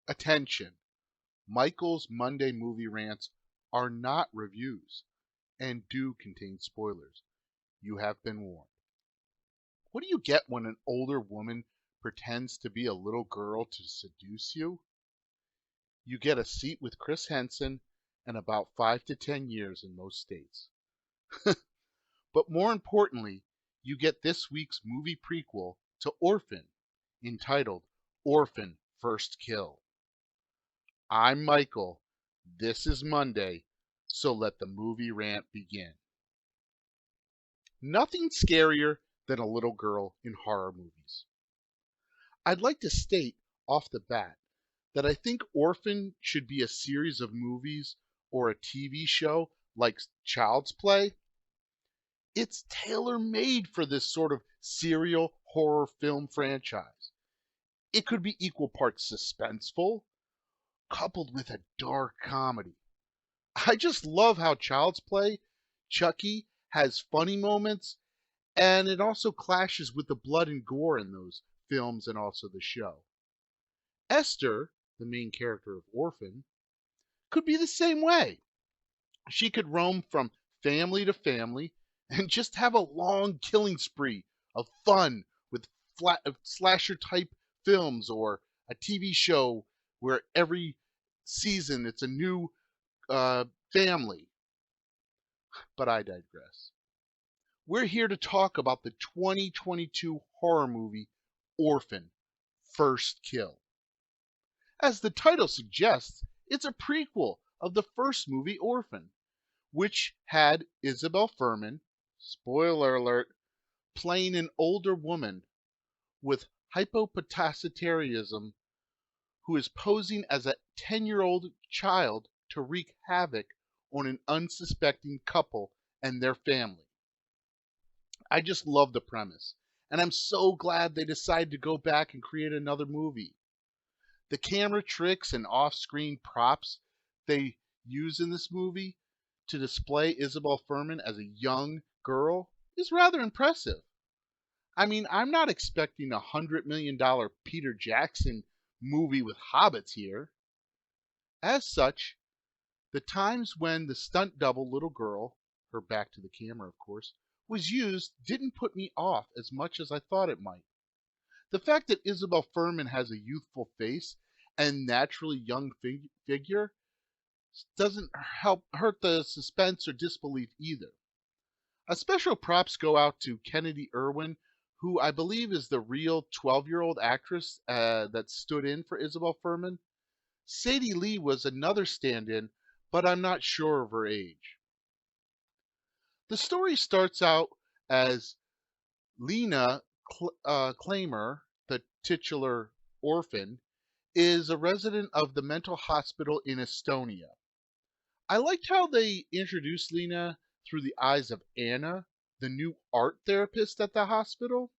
Attention! Michael's Monday movie rants are not reviews and do contain spoilers. You have been warned. What do you get when an older woman pretends to be a little girl to seduce you? You get a seat with Chris Henson and about 5 to 10 years in most states. But more importantly, you get this week's movie prequel to Orphan, entitled Orphan First Kill. I'm Michael. This is Monday, so let the movie rant begin. Nothing scarier than a little girl in horror movies. I'd like to state off the bat that I think Orphan should be a series of movies or a TV show like Child's Play. It's tailor-made for this sort of serial horror film franchise. It could be equal parts suspenseful, coupled with a dark comedy. I just love how Child's Play, Chucky, has funny moments, and it also clashes with the blood and gore in those films and also the show. Esther, the main character of Orphan, could be the same way. She could roam from family to family and just have a long killing spree of fun with slasher type films or a TV show where every season it's a new family. But I digress. We're here to talk about the 2022 horror movie Orphan First Kill. As the title suggests, it's a prequel of the first movie Orphan, which had Isabel Fuhrman, spoiler alert, playing an older woman with hypopotassiarism who is posing as a 10-year-old child to wreak havoc on an unsuspecting couple and their family. I just love the premise, and I'm so glad they decided to go back and create another movie. The camera tricks and off-screen props they use in this movie to display Isabel Fuhrman as a young girl is rather impressive. I mean, I'm not expecting $100 million Peter Jackson movie with hobbits here. As such, the times when the stunt double little girl, her back to the camera of course, was used didn't put me off as much as I thought it might. The fact that Isabel Fuhrman has a youthful face and naturally young figure doesn't help hurt the suspense or disbelief either. A special props go out to Kennedy Irwin, who I believe is the real 12-year-old actress that stood in for Isabel Fuhrman. Sadie Lee was another stand-in, but I'm not sure of her age. The story starts out as Lena Claimer, the titular orphan, is a resident of the mental hospital in Estonia. I liked how they introduced Lena through the eyes of Anna, the new art therapist at the hospital.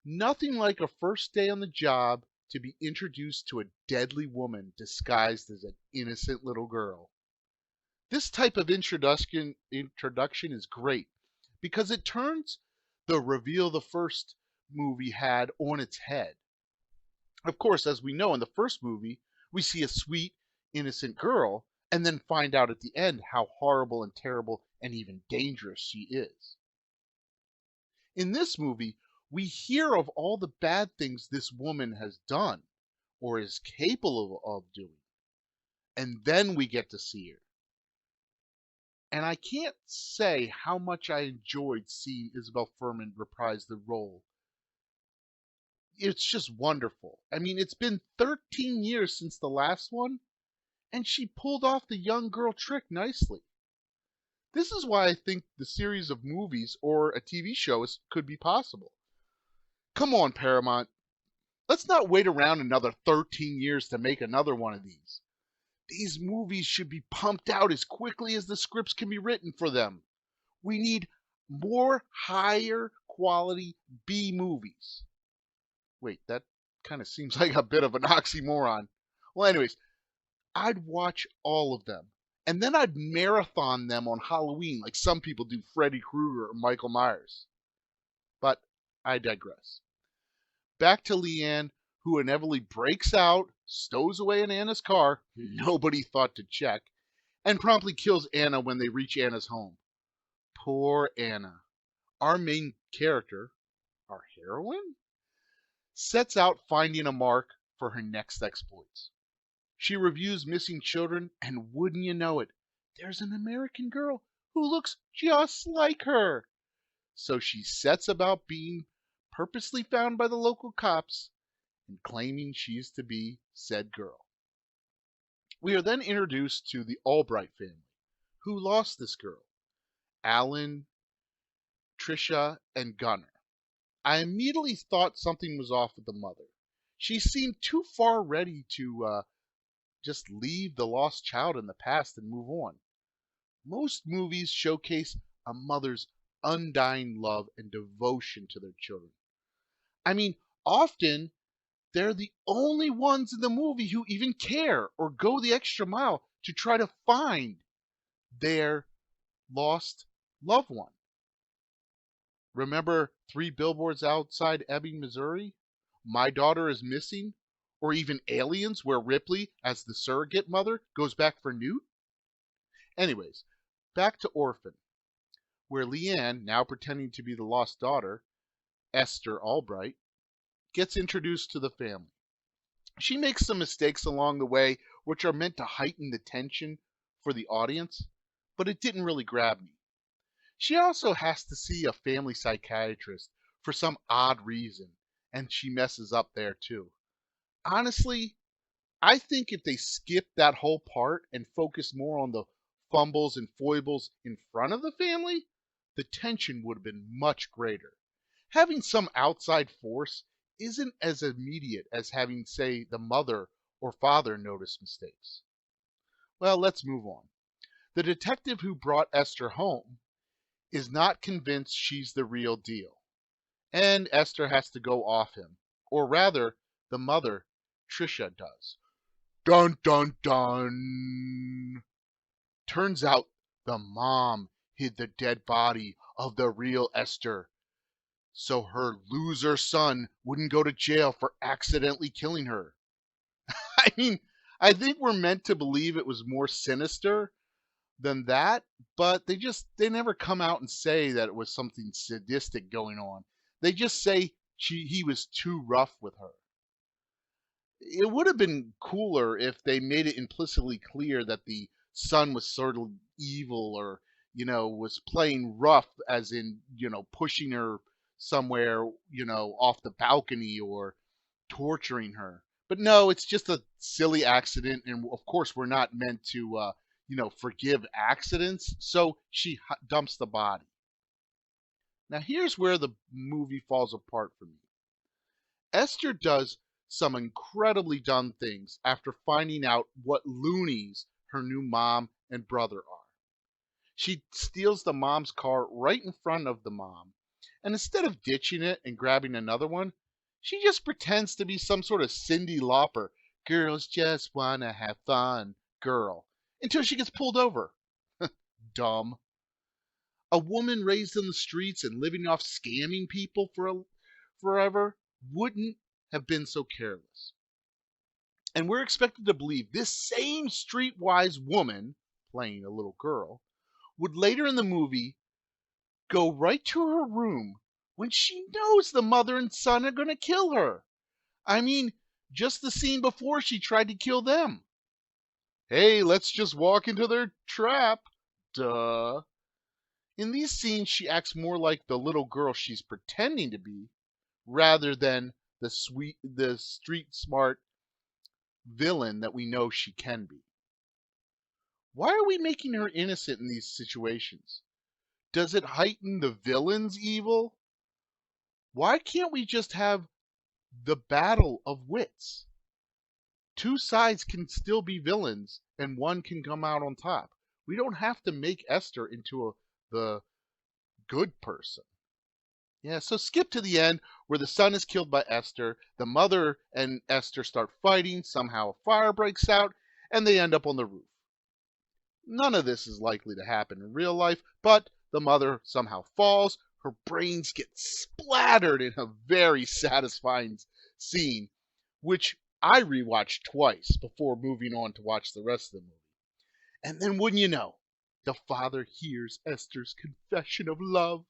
Nothing like a first day on the job to be introduced to a deadly woman disguised as an innocent little girl. This type of introduction is great because it turns the reveal the first movie had on its head. Of course, as we know in the first movie, we see a sweet, innocent girl and then find out at the end how horrible and terrible and even dangerous she is. In this movie, we hear of all the bad things this woman has done or is capable of doing, and then we get to see her. And I can't say how much I enjoyed seeing Isabel Fuhrman reprise the role. It's just wonderful. I mean, it's been 13 years since the last one, and she pulled off the young girl trick nicely. This is why I think the series of movies or a TV show could be possible. Come on, Paramount. Let's not wait around another 13 years to make another one of these. These movies should be pumped out as quickly as the scripts can be written for them. We need more higher quality B movies. Wait, that kind of seems like a bit of an oxymoron. Well, anyways, I'd watch all of them. And then I'd marathon them on Halloween like some people do Freddy Krueger or Michael Myers. But I digress. Back to Leanne, who inevitably breaks out, stows away in Anna's car, nobody thought to check, and promptly kills Anna when they reach Anna's home. Poor Anna. Our main character, our heroine, sets out finding a mark for her next exploits. She reviews missing children, and wouldn't you know it, there's an American girl who looks just like her. So she sets about being purposely found by the local cops and claiming she's to be said girl. We are then introduced to the Albright family, who lost this girl, Alan, Trisha, and Gunnar. I immediately thought something was off with the mother. She seemed too far ready to just leave the lost child in the past and move on. Most movies showcase a mother's undying love and devotion to their children. I mean, often they're the only ones in the movie who even care or go the extra mile to try to find their lost loved one. Remember Three Billboards Outside Ebbing, Missouri? My Daughter is Missing? Or even Aliens, where Ripley, as the surrogate mother, goes back for Newt? Anyways, back to Orphan, where Leanne, now pretending to be the lost daughter, Esther Albright, gets introduced to the family. She makes some mistakes along the way, which are meant to heighten the tension for the audience, but it didn't really grab me. She also has to see a family psychiatrist for some odd reason, and she messes up there too. Honestly, I think if they skipped that whole part and focused more on the fumbles and foibles in front of the family, the tension would have been much greater. Having some outside force isn't as immediate as having, say, the mother or father notice mistakes. Well, let's move on. The detective who brought Esther home is not convinced she's the real deal, and Esther has to go off him. Or rather, the mother, Trisha, does. Dun dun dun! Turns out the mom hid the dead body of the real Esther, so her loser son wouldn't go to jail for accidentally killing her. I mean, I think we're meant to believe it was more sinister than that, but they never come out and say that it was something sadistic going on. They just say he was too rough with her. It would have been cooler if they made it implicitly clear that the son was sort of evil or, was playing rough, as in, pushing her somewhere, off the balcony or torturing her. But no, it's just a silly accident. And of course, we're not meant to, forgive accidents. So she dumps the body. Now, here's where the movie falls apart for me. Esther does some incredibly dumb things after finding out what loonies her new mom and brother are. She steals the mom's car right in front of the mom, and instead of ditching it and grabbing another one, she just pretends to be some sort of Cyndi Lauper, girls just wanna have fun, girl, until she gets pulled over. Dumb. A woman raised in the streets and living off scamming people forever wouldn't have been so careless. And we're expected to believe this same streetwise woman, playing a little girl, would later in the movie go right to her room when she knows the mother and son are going to kill her. I mean, just the scene before she tried to kill them. Hey, let's just walk into their trap. Duh. In these scenes, she acts more like the little girl she's pretending to be, rather than the street smart villain that we know she can be. Why are we making her innocent in these situations? Does it heighten the villain's evil? Why can't we just have the battle of wits? Two sides can still be villains and one can come out on top. We don't have to make Esther into the good person. Yeah, so skip to the end where the son is killed by Esther, the mother and Esther start fighting, somehow a fire breaks out, and they end up on the roof. None of this is likely to happen in real life, but the mother somehow falls, her brains get splattered in a very satisfying scene, which I rewatched twice before moving on to watch the rest of the movie. And then, wouldn't you know, the father hears Esther's confession of love,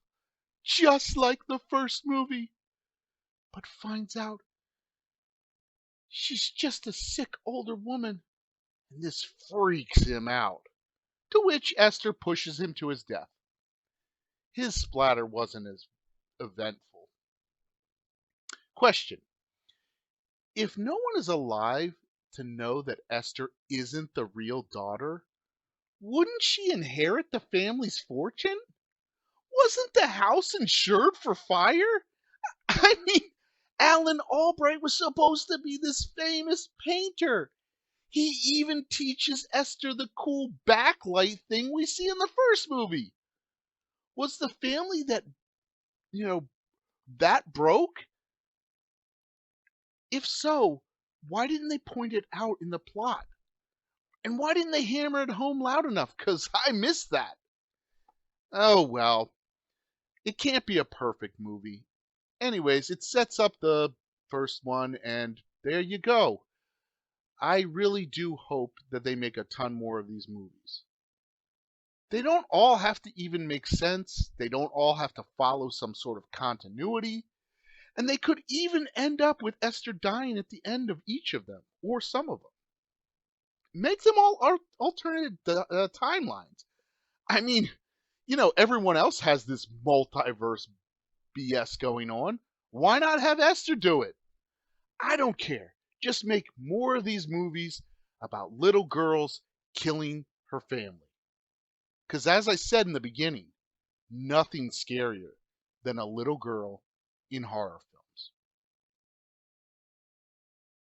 just like the first movie, but finds out she's just a sick older woman, and this freaks him out. To which Esther pushes him to his death. His splatter wasn't as eventful. Question: if no one is alive to know that Esther isn't the real daughter, wouldn't she inherit the family's fortune? Wasn't the house insured for fire? I mean, Alan Albright was supposed to be this famous painter. He even teaches Esther the cool backlight thing we see in the first movie. Was the family you know, that broke? If so, why didn't they point it out in the plot? And why didn't they hammer it home loud enough? Because I missed that. Oh well, it can't be a perfect movie. Anyways, it sets up the first one, and there you go. I really do hope that they make a ton more of these movies. They don't all have to even make sense, they don't all have to follow some sort of continuity, and they could even end up with Esther dying at the end of each of them, or some of them. Make them all alternate timelines. I mean, everyone else has this multiverse BS going on. Why not have Esther do it? I don't care. Just make more of these movies about little girls killing her family. Because as I said in the beginning, nothing's scarier than a little girl in horror